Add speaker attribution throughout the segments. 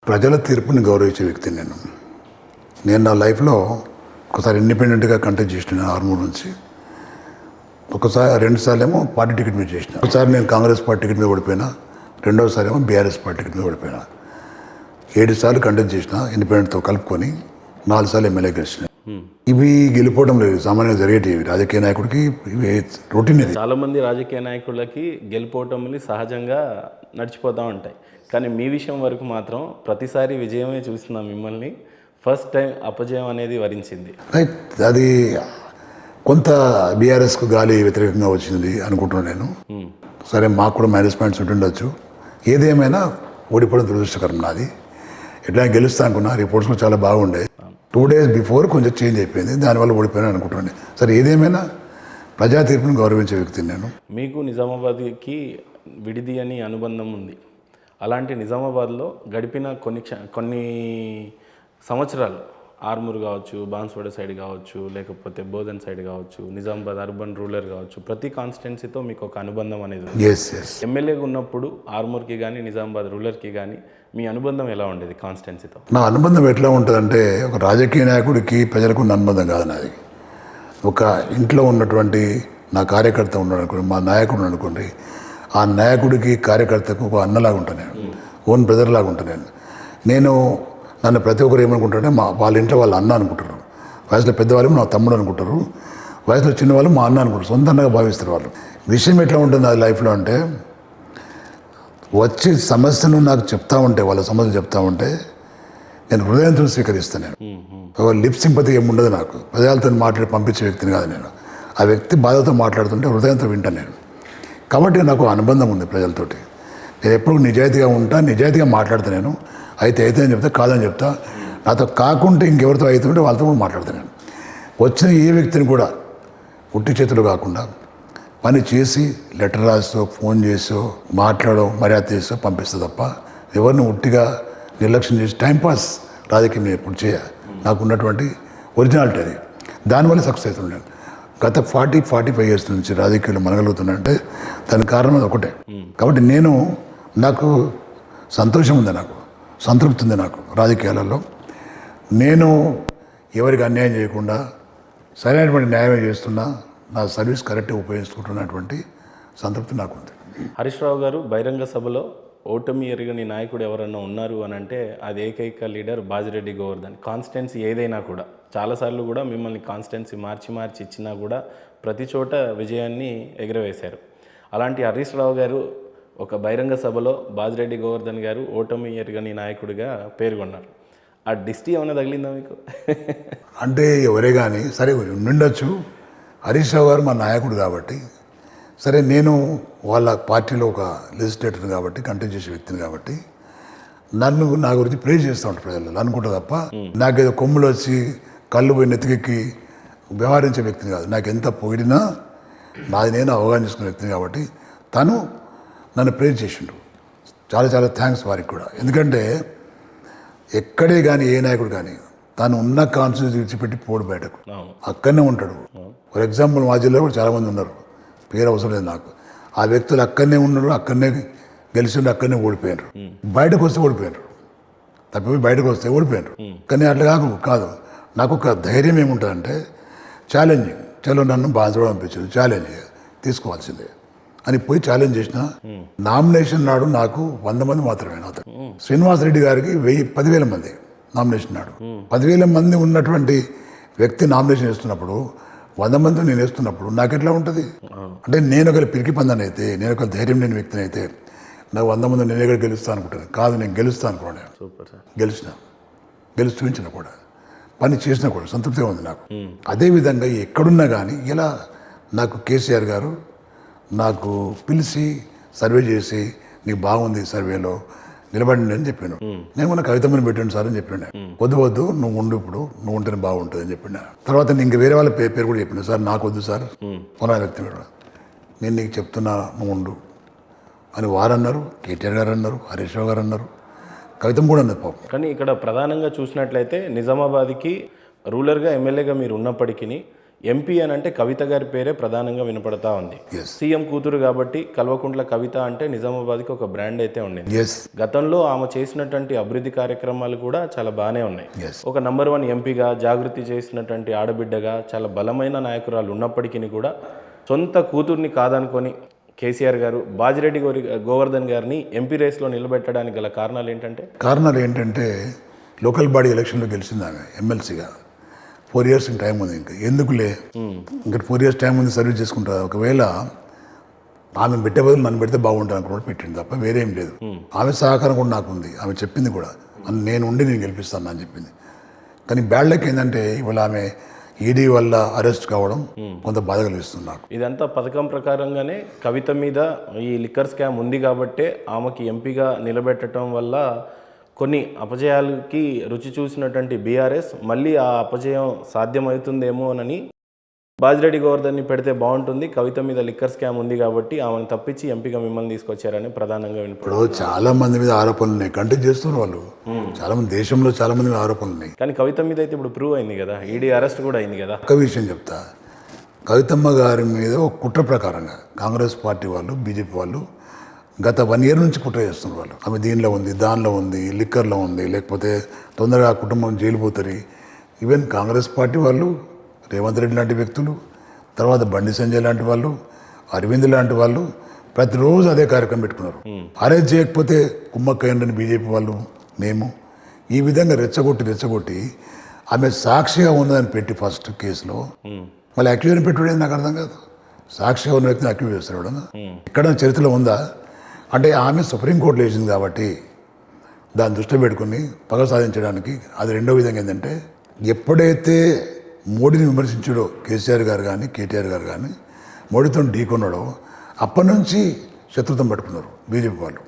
Speaker 1: ప్రజల తీర్పుని గౌరవించే వ్యక్తిని నేను నా లైఫ్లో ఒకసారి ఇండిపెండెంట్గా కంటెస్ట్ చేసిన ఆర్మూర్ నుంచి, ఒకసారి 2 సార్లు ఏమో పార్టీ టికెట్ మీద చేసిన. ఒకసారి నేను కాంగ్రెస్ పార్టీ టికెట్ మీద ఓడిపోయినా, రెండోసారి ఏమో బీఆర్ఎస్ పార్టీ టికెట్ మీద ఓడిపోయినా. 7 సార్లు కంటెస్ట్ చేసిన ఇండిపెండెంట్తో కలుపుకొని, 4 సార్లు ఎమ్మెల్యే గెలిచిన. ఇవి గెలిపోవడం లేదు, సామాన్యంగా జరిగేటివి. రాజకీయ నాయకుడికి ఇవి రొటీన్. ఇది
Speaker 2: చాలా మంది రాజకీయ నాయకులకి గెలిపోవటంలు సహజంగా నడిచిపోతూ ఉంటాయి. కానీ మీ విషయం వరకు మాత్రం ప్రతిసారి విజయమే చూస్తున్నాం మిమ్మల్ని. ఫస్ట్ టైం అపజయం అనేది వరించింది.
Speaker 1: రైట్, అది కొంత బీఆర్ఎస్కు గాలి వ్యతిరేకంగా వచ్చింది అనుకుంటున్నాను నేను. సరే, మాకు కూడా మైనస్ పాయింట్స్ ఉంటుండొచ్చు. ఏదేమైనా ఓడిపోవడం దురదృష్టకరం. నాది ఎట్లా గెలుస్తా అనుకున్నా, రిపోర్ట్స్ కూడా చాలా బాగుండే. 2 days బిఫోర్ కొంచెం చేంజ్ అయిపోయింది, దానివల్ల ఓడిపోయాను అనుకుంటున్నాను. సరే, ఏదేమైనా ప్రజా తీర్పును గౌరవించే వ్యక్తిని నేను.
Speaker 2: మీకు నిజామాబాద్కి విడిది అని అనుబంధం ఉంది. అలాంటి నిజామాబాద్లో గడిపిన కొన్ని సంవత్సరాలు, ఆర్మూర్ కావచ్చు, బాన్స్వాడ సైడ్ కావచ్చు, లేకపోతే బోధన్ సైడ్ కావచ్చు, నిజామాబాద్ అర్బన్ రూరల్ కావచ్చు, ప్రతి కాన్స్టిట్యున్సీతో మీకు ఒక అనుబంధం అనేది ఉంది. ఎమ్మెల్యేగా ఉన్నప్పుడు ఆర్మూర్కి కానీ నిజామాబాద్ రూరల్కి కానీ మీ అనుబంధం ఎలా ఉండేది కాన్స్టిట్యున్సీతో?
Speaker 1: నా అనుబంధం ఎట్లా ఉంటుందంటే, ఒక రాజకీయ నాయకుడికి ప్రజలకు ఉన్న అనుబంధం కాదు నాది. ఒక ఇంట్లో ఉన్నటువంటి నా కార్యకర్త ఉన్నాడు అనుకోండి, మా నాయకుడు అనుకోండి, ఆ నాయకుడికి కార్యకర్తకు ఒక అన్నలాగా ఉంటాను నేను, ఓన్ బ్రదర్ లాగా ఉంటాను నేను. నన్ను ప్రతి ఒక్కరు ఏమనుకుంటారంటే, వాళ్ళ ఇంట్లో వాళ్ళ అన్న అనుకుంటారు. వయసులో పెద్దవాళ్ళు నా తమ్ముడు అనుకుంటారు, వయసులో చిన్నవాళ్ళు మా అన్న అనుకుంటారు. సొంత అన్నగా భావిస్తారు వాళ్ళు. విషయం ఎట్లా ఉంటుంది అది లైఫ్లో అంటే, వచ్చి సమస్యను నాకు చెప్తా ఉంటే, వాళ్ళ సమస్య చెప్తా ఉంటే నేను హృదయంతో స్వీకరిస్తాను. నేను లిప్ సింపతి ఏముండదు నాకు. ప్రజలతో మాట్లాడి పంపించే వ్యక్తిని కాదు నేను. ఆ వ్యక్తి బాధతో మాట్లాడుతుంటే హృదయంతో వింటాను నేను. కాబట్టి నాకు అనుబంధం ఉంది ప్రజలతోటి. నేను ఎప్పుడు నిజాయితీగా ఉంటా, నిజాయితీగా మాట్లాడతాను నేను. అయితే అని చెప్తా, కాదని చెప్తా. నాతో కాకుంటే ఇంకెవరితో అవుతుంటే వాళ్ళతో కూడా మాట్లాడతాను నేను. వచ్చిన ఏ వ్యక్తిని కూడా ఉట్టి చేతులు కాకుండా పని చేసి, లెటర్ రాసో, ఫోన్ చేసో, మాట్లాడో, మర్యాద చేసో పంపిస్తా తప్ప ఎవరిని ఉట్టిగా నిర్లక్ష్యం చేసి టైంపాస్ రాజకీయం నేను ఎప్పుడు నాకు ఉన్నటువంటి ఒరిజినాలిటీ అది. దానివల్ల సక్సెస్ అవుతున్నాను. గత 45 years నుంచి రాజకీయాలు మనగలుగుతున్నానంటే దానికి కారణం ఒకటే. కాబట్టి నాకు సంతోషం ఉంది, నాకు సంతృప్తి ఉంది. నాకు రాజకీయాలలో నేను ఎవరికి అన్యాయం చేయకుండా సరైనటువంటి న్యాయమే చేస్తున్నా, నా సర్వీస్ కరెక్ట్గా ఉపయోగించుకుంటున్నటువంటి సంతృప్తి నాకు ఉంది.
Speaker 2: హరీష్ రావు గారు బహిరంగ సభలో ఓటమి ఎరగని నాయకుడు ఎవరన్నా ఉన్నారు అని అంటే అది ఏకైక లీడర్ బాజిరెడ్డి గోవర్ధన్. కాన్స్టిట్యున్సీ ఏదైనా కూడా చాలాసార్లు కూడా మిమ్మల్ని కాన్స్టిట్యున్సీ మార్చి ఇచ్చినా కూడా ప్రతి చోట విజయాన్ని ఎగురవేశారు. అలాంటి హరీష్ రావు గారు ఒక బహిరంగ సభలో బాజిరెడ్డి గోవర్ధన్ గారు ఓటమి ఎరగని నాయకుడిగా పేర్కొన్నారు. ఆ డిస్టీ ఏమైనా తగిలిందా మీకు?
Speaker 1: అంటే ఎవరే కానీ సరే ఉండుండొచ్చు. హరీష్ రావు గారు మా నాయకుడు కాబట్టి, సరే నేను వాళ్ళ పార్టీలో ఒక లెజిస్లేటర్ కాబట్టి, కంటెస్ట్ చేసే వ్యక్తిని కాబట్టి నా గురించి ప్రేజ్ చేస్తూ ఉంటారు ప్రజలు అనుకుంటా తప్ప, నాకేదో కొమ్ములు వచ్చి కళ్ళు పోయి నెత్తికెక్కి వ్యవహరించే వ్యక్తిని కాదు. నాకు ఎంత పొగిడినా నాది నేను అవగాహన చేసుకునే వ్యక్తిని కాబట్టి తను నన్ను ప్రేజ్ చేసిండు. చాలా చాలా థ్యాంక్స్ వారికి కూడా. ఎందుకంటే ఎక్కడే కానీ ఏ నాయకుడు కానీ తను ఉన్న కాన్స్టిట్యూన్సీ విడిచిపెట్టి పోడు బయటకు, అక్కడనే ఉంటాడు. ఫర్ ఎగ్జాంపుల్ మా జిల్లాలో కూడా చాలామంది ఉన్నారు, పేరు అవసరం లేదు నాకు. ఆ వ్యక్తులు అక్కడనే ఉన్నారు, అక్కడనే గెలిచిండు, అక్కడనే ఓడిపోయారు. బయటకు వస్తే ఓడిపోయారు, తప్పిపోయి బయటకు వస్తే ఓడిపోయారు. కానీ అట్లా కాదు. నాకు ఒక ధైర్యం ఏముంటుందంటే ఛాలెంజింగ్. చలో నన్ను బాధపడ పంపించారు, ఛాలెంజ్ తీసుకోవాల్సిందే అని పోయి ఛాలెంజ్ చేసిన. నామినేషన్ నాడు నాకు 100 మంది మాత్రమే. నాతో శ్రీనివాస్ రెడ్డి గారికి 10,000 మంది నామినేషన్ నాడు. 10,000 మంది ఉన్నటువంటి వ్యక్తి నామినేషన్ వేస్తున్నప్పుడు 100 మందితో నేను వేస్తున్నప్పుడు నాకు ఎట్లా ఉంటుంది? అంటే నేను ఒకరి పిరికి పందని అయితే, నేను ఒక ధైర్యం లేని వ్యక్తిని అయితే నాకు 100 మంది నేను ఎక్కడ గెలుస్తాను అనుకుంటాను. కాదు, నేను గెలుస్తాను అనుకున్నాను. గెలిచి చూపించిన కూడా, పని చేసినా కూడా సంతృప్తిగా ఉంది నాకు. అదేవిధంగా ఎక్కడున్నా కానీ ఇలా నాకు కేసీఆర్ గారు నాకు పిలిచి సర్వే చేసి, నీకు బాగుంది సర్వేలో నిలబడింది అని చెప్పాను. నేను మన కవితమ్మని పెట్టాను సార్ అని చెప్పాను. వద్దు నువ్వు ఉండు, ఇప్పుడు నువ్వు ఉంటేనే బాగుంటుంది అని చెప్పిన. తర్వాత నేను ఇంక వేరే వాళ్ళ పేరు కూడా చెప్పిన, సార్ నాకు వద్దు సార్, పొలా వ్యక్తి కూడా నేను నీకు చెప్తున్నా నువ్వు ఉండు అని వారు అన్నారు. కేటీఆర్ గారు అన్నారు, హరీష్ రావు గారు అన్నారు, కవితమ్మ కూడా అన్నది పాపం.
Speaker 2: కానీ ఇక్కడ ప్రధానంగా చూసినట్లయితే నిజామాబాద్కి రూరల్గా ఎమ్మెల్యేగా మీరు ఉన్నప్పటికీ ఎంపీ అని అంటే కవిత గారి పేరే ప్రధానంగా వినపడతా ఉంది.
Speaker 1: Yes.
Speaker 2: సీఎం కూతురు కాబట్టి కల్వకుంట్ల కవిత అంటే నిజామాబాద్కి ఒక బ్రాండ్ అయితే ఉండింది.
Speaker 1: ఎస్
Speaker 2: గతంలో ఆమె చేసినటువంటి అభివృద్ధి కార్యక్రమాలు కూడా చాలా బాగానే ఉన్నాయి.
Speaker 1: ఎస్
Speaker 2: ఒక నంబర్ 1 ఎంపీగా జాగృతి చేసినటువంటి ఆడబిడ్డగా చాలా బలమైన నాయకురాలు ఉన్నప్పటికీ కూడా సొంత కూతుర్ని కాదనుకొని కేసీఆర్ గారు బాజిరెడ్డి గోవర్ధన్ గారిని ఎంపీ రేస్లో నిలబెట్టడానికి గల కారణాలు ఏంటంటే
Speaker 1: లోకల్ బాడీ ఎలక్షన్లో గెలిచింది ఆమె ఎమ్మెల్సీగా. 4 years టైం ఉంది, ఇంకా ఎందుకులే, ఇంకా 4 years టైం ఉంది, సర్వీస్ చేసుకుంటారు. ఒకవేళ ఆమె పెట్టే బదులు నన్ను పెడితే బాగుంటుంది అనుకున్నట్టు పెట్టింది తప్ప వేరేం లేదు. ఆమె సహకారం కూడా నాకు ఉంది, ఆమె చెప్పింది కూడా నేను ఉండి నేను గెలిపిస్తాను అని చెప్పింది. కానీ బ్యాడ్ లక్ ఏంటంటే ఇవాళ ఆమె ఈడీ వల్ల అరెస్ట్ కావడం కొంత బాధ కలిగిస్తుంది నాకు.
Speaker 2: ఇదంతా పథకం ప్రకారంగానే కవిత మీద ఈ లిక్కర్ స్కామ్ ఉంది కాబట్టే ఆమెకి ఎంపీగా నిలబెట్టడం వల్ల కొన్ని అపజయాలకి రుచి చూసినటువంటి బీఆర్ఎస్ మళ్ళీ ఆ అపజయం సాధ్యమవుతుందేమో అని బాజిరెడ్డి గోవర్ధన్ని పెడితే బాగుంటుంది, కవిత మీద లిక్కర్ స్కామ్ ఉంది కాబట్టి ఆమెను తప్పించి ఎంపీగా మిమ్మల్ని తీసుకొచ్చారని ప్రధానంగా
Speaker 1: ఇప్పుడు చాలా మంది మీద ఆరోపణలు ఉన్నాయి, కంటెక్ట్ చేస్తున్నారు వాళ్ళు. చాలా మంది దేశంలో చాలా మంది మీద ఆరోపణలు ఉన్నాయి.
Speaker 2: కానీ కవిత మీద అయితే ఇప్పుడు ప్రూవ్ అయింది కదా, ఈడీ అరెస్ట్ కూడా అయింది కదా.
Speaker 1: ఒక విషయం చెప్తా, కవితమ్మ గారి మీద ఒక కుట్ర ప్రకారంగా కాంగ్రెస్ పార్టీ వాళ్ళు బీజేపీ వాళ్ళు గత 1 year నుంచి కుట్ర చేస్తున్నారు వాళ్ళు. ఆమె దీనిలో ఉంది, దానిలో ఉంది, లిక్కర్లో ఉంది, లేకపోతే తొందరగా కుటుంబం జైలు పోతారు. ఈవెన్ కాంగ్రెస్ పార్టీ వాళ్ళు, రేవంత్ రెడ్డి లాంటి వ్యక్తులు, తర్వాత బండి సంజయ్ లాంటి వాళ్ళు, అరవింద్ లాంటి వాళ్ళు ప్రతిరోజు అదే కార్యక్రమం పెట్టుకున్నారు. అరెస్ట్ చేయకపోతే కుమ్మక్కయ్యండి బీజేపీ వాళ్ళు, మేము ఈ విధంగా రెచ్చగొట్టి ఆమె సాక్షిగా ఉందని పెట్టి ఫస్ట్ కేసులో మళ్ళీ అక్యూజ్ని పెట్టుడేది నాకు అర్థం కాదు. సాక్షిగా ఉన్న వ్యక్తిని అక్యూజ్ చేస్తారు. ఇక్కడ చరిత్రలో ఉందా అంటే ఆమె సుప్రీంకోర్టులో వేసింది కాబట్టి దాన్ని దృష్టి పెట్టుకుని పగ సాధించడానికి. అది రెండో విధంగా ఏంటంటే ఎప్పుడైతే మోడీని విమర్శించాడో కేసీఆర్ గారు కానీ కేటీఆర్ గారు కానీ మోడీతో ఢీకొన్నాడో అప్పటి నుంచి శత్రుత్వం పట్టుకున్నారు బీజేపీ వాళ్ళు.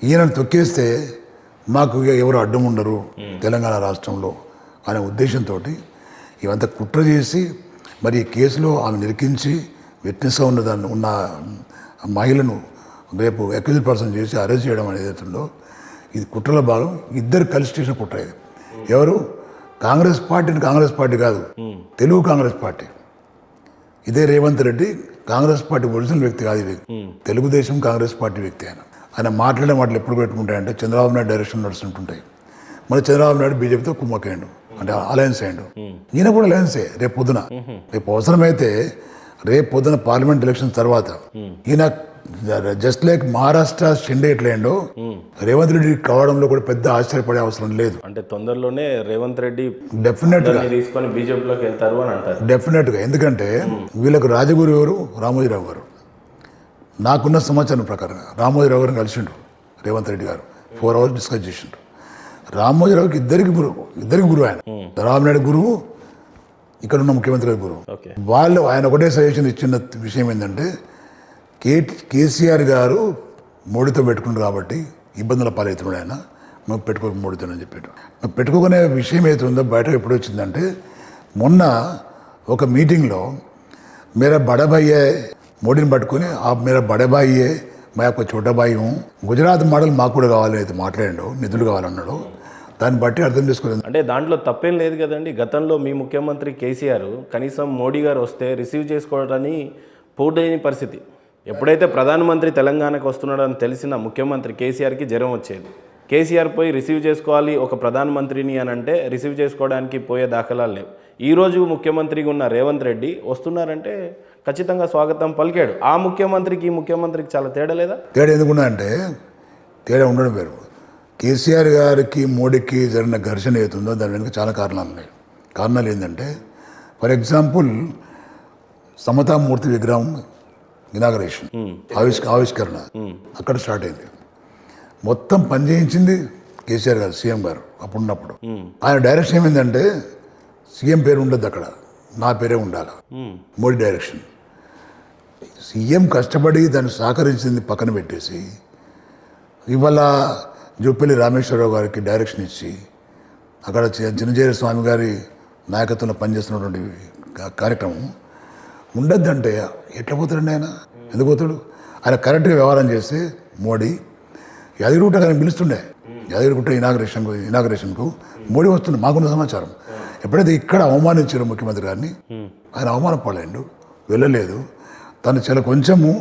Speaker 1: ఈయనను తొక్కేస్తే మాకు ఎవరు అడ్డం ఉండరు తెలంగాణ రాష్ట్రంలో అనే ఉద్దేశంతో ఇవంతా కుట్ర చేసి మరి ఈ కేసులో ఆమె నిరికించి విట్నెస్గా ఉన్న మహిళను రేపు అక్యూజ్డ్ పర్సన్ చేసి అరెస్ట్ చేయడం అనేది ఏదైతుందో ఇది కుట్రలో భాగం. ఇద్దరు కలిసి చేసిన కుట్ర ఇది. ఎవరు? కాంగ్రెస్ పార్టీ కాదు, తెలుగు కాంగ్రెస్ పార్టీ. ఇదే రేవంత్ రెడ్డి కాంగ్రెస్ పార్టీ ఒరిజినల్ వ్యక్తి కాదు, ఇది తెలుగుదేశం కాంగ్రెస్ పార్టీ వ్యక్తి. ఆయన మాట్లాడే మాటలు ఎప్పుడు పెట్టుకుంటాయంటే చంద్రబాబు నాయుడు డైరెక్షన్ నడుస్తుంటాయి. మరి చంద్రబాబు నాయుడు బీజేపీతో కుమ్మక్కయ్యాడు, అంటే అలయన్స్ అయ్యాడు. ఈయన కూడా అలయన్సే. రేపు అవసరమైతే రేపు పొద్దున పార్లమెంట్ ఎలక్షన్ తర్వాత ఈయన జస్ట్ లైక్ మహారాష్ట్ర షిండే ఎట్లయిండో రేవంత్ రెడ్డి కావడంలో కూడా పెద్ద ఆశ్చర్యపడే అవసరం లేదు.
Speaker 2: అంటే తొందరలోనే రేవంత్ రెడ్డి
Speaker 1: డెఫినెట్ గా
Speaker 2: తీసుకొని బీజేపీలోకి వెళ్తారు అని అంటారు.
Speaker 1: డెఫినెట్ గా. ఎందుకంటే వీళ్ళకు రాజగురు ఎవరు? రామోజీరావు గారు. నాకున్న సమాచారం ప్రకారంగా రామోజీరావు గారిని కలిసిండు రేవంత్ రెడ్డి గారు. 4 hours డిస్కస్ చేసిండు. రామోజీరావుకి ఇద్దరికి గురువు ఆయన. రామనాయుడు గురువు, ఇక్కడ ఉన్న ముఖ్యమంత్రి గారి గురువు. వాళ్ళు ఆయన ఒకటే సజెషన్ ఇచ్చిన విషయం ఏంటంటే కేసీఆర్ గారు మోడీతో పెట్టుకున్నారు కాబట్టి ఇబ్బందుల పాలవుతున్నాడు ఆయన, మాకు పెట్టుకోక మోడీతోనని చెప్పాడు. పెట్టుకోకునే విషయం ఏదైతుందో బయట ఎప్పుడు వచ్చిందంటే మొన్న ఒక మీటింగ్లో మేరా బడబాయే మోడీని పట్టుకుని ఆ మేరా బడబాయే మా యొక్క చోటబాయి గుజరాత్ మోడల్ మాకు కూడా కావాలని అయితే మాట్లాడాడు, నిధులు కావాలన్నాడు. దాన్ని బట్టి అర్థం చేసుకోలేదు.
Speaker 2: అంటే దాంట్లో తప్పేం లేదు కదండి. గతంలో మీ ముఖ్యమంత్రి కేసీఆర్ కనీసం మోడీ గారు వస్తే రిసీవ్ చేసుకోవడానికి పోటైన పరిస్థితి. ఎప్పుడైతే ప్రధానమంత్రి తెలంగాణకు వస్తున్నాడని తెలిసిన ముఖ్యమంత్రి కేసీఆర్కి జ్వరం వచ్చేది. కేసీఆర్ పోయి రిసీవ్ చేసుకోవాలి ఒక ప్రధానమంత్రిని అని అంటే రిసీవ్ చేసుకోవడానికి పోయే దాఖలాలు లేవు. ఈరోజు ముఖ్యమంత్రిగా ఉన్న రేవంత్ రెడ్డి వస్తున్నారంటే ఖచ్చితంగా స్వాగతం పలికాడు. ఆ ముఖ్యమంత్రికి ఈ ముఖ్యమంత్రికి చాలా తేడా లేదా?
Speaker 1: తేడా ఎందుకున్నా అంటే తేడా ఉండడం వేరు. కేసీఆర్ గారికి మోడీకి జరిగిన ఘర్షణ ఏతుందో దాని వెనుక చాలా కారణాలు ఉన్నాయి. కారణాలు ఏంటంటే ఫర్ ఎగ్జాంపుల్ సమతామూర్తి విగ్రహం ఇనాగరేషన్ ఆవిష్కరణ అక్కడ స్టార్ట్ అయింది. మొత్తం పని చేయించింది కేసీఆర్ గారు, సీఎం గారు అప్పుడున్నప్పుడు. ఆయన డైరెక్షన్ ఏమైందంటే సీఎం పేరు ఉండదు అక్కడ, నా పేరే ఉండాలి. మోడీ డైరెక్షన్. సీఎం కష్టపడి దాన్ని సహకరించింది పక్కన పెట్టేసి ఇవాళ జూపల్లి రామేశ్వరరావు గారికి డైరెక్షన్ ఇచ్చి అక్కడ చిన్నజీర స్వామి గారి నాయకత్వంలో పనిచేస్తున్నటువంటి కార్యక్రమం ఉండద్దంటే ఎట్లా పోతాడండి ఆయన? ఎందుకు పోతాడు? ఆయన కరెక్ట్గా వ్యవహారం చేస్తే మోడీ యాదగిరిగుట్ట కానీ పిలుస్తుండే. యాదగిరిగుట్ట ఇనాగరేషన్కు మోడీ వస్తుండే, మాకున్న సమాచారం. ఎప్పుడైతే ఇక్కడ అవమానించారో ముఖ్యమంత్రి గారిని, ఆయన అవమానపడలేండు, వెళ్ళలేదు. తను చాలా కొంచెము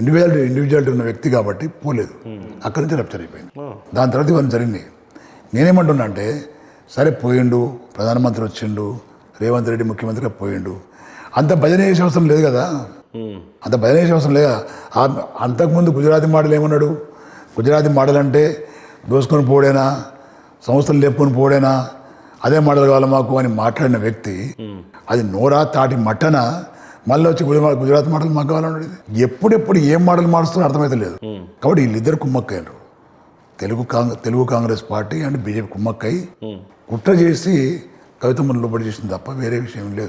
Speaker 1: ఇండివిజువాలిటీ ఉన్న వ్యక్తి కాబట్టి పోలేదు. అక్కడి నుంచి రప్చర్ అయిపోయింది. దాని తర్వాత ఇవన్నీ జరిగినాయి. నేనేమంటున్నా అంటే, సరే పోయిండు, ప్రధానమంత్రి వచ్చిండు, రేవంత్ రెడ్డి ముఖ్యమంత్రిగా పోయిండు, అంత భజన చేసే అవసరం లేదు కదా. అంత భజన చేసే అవసరం లేదా? అంతకుముందు గుజరాతీ మోడల్ ఏమన్నాడు? గుజరాతీ మోడల్ అంటే దోసుకొని పోడేనా, సంస్థలు లేపుకొని పోడేనా, అదే మోడల్ కావాలి మాకు అని మాట్లాడిన వ్యక్తి, అది నోరా తాటి మట్టన మళ్ళీ వచ్చి గుజరాత్ మోడల్ మాకు కావాలన్నది. ఎప్పుడెప్పుడు ఏం మోడల్ మారుస్తారో అర్థమైతే లేదు. కాబట్టి వీళ్ళిద్దరు కుమ్మక్కయ్యారు. Telugu Congress party and BJP కుమ్మక్కై కుట్ర చేసి కవితమ్మను లోబడి చేసింది తప్ప వేరే విషయం లేదు.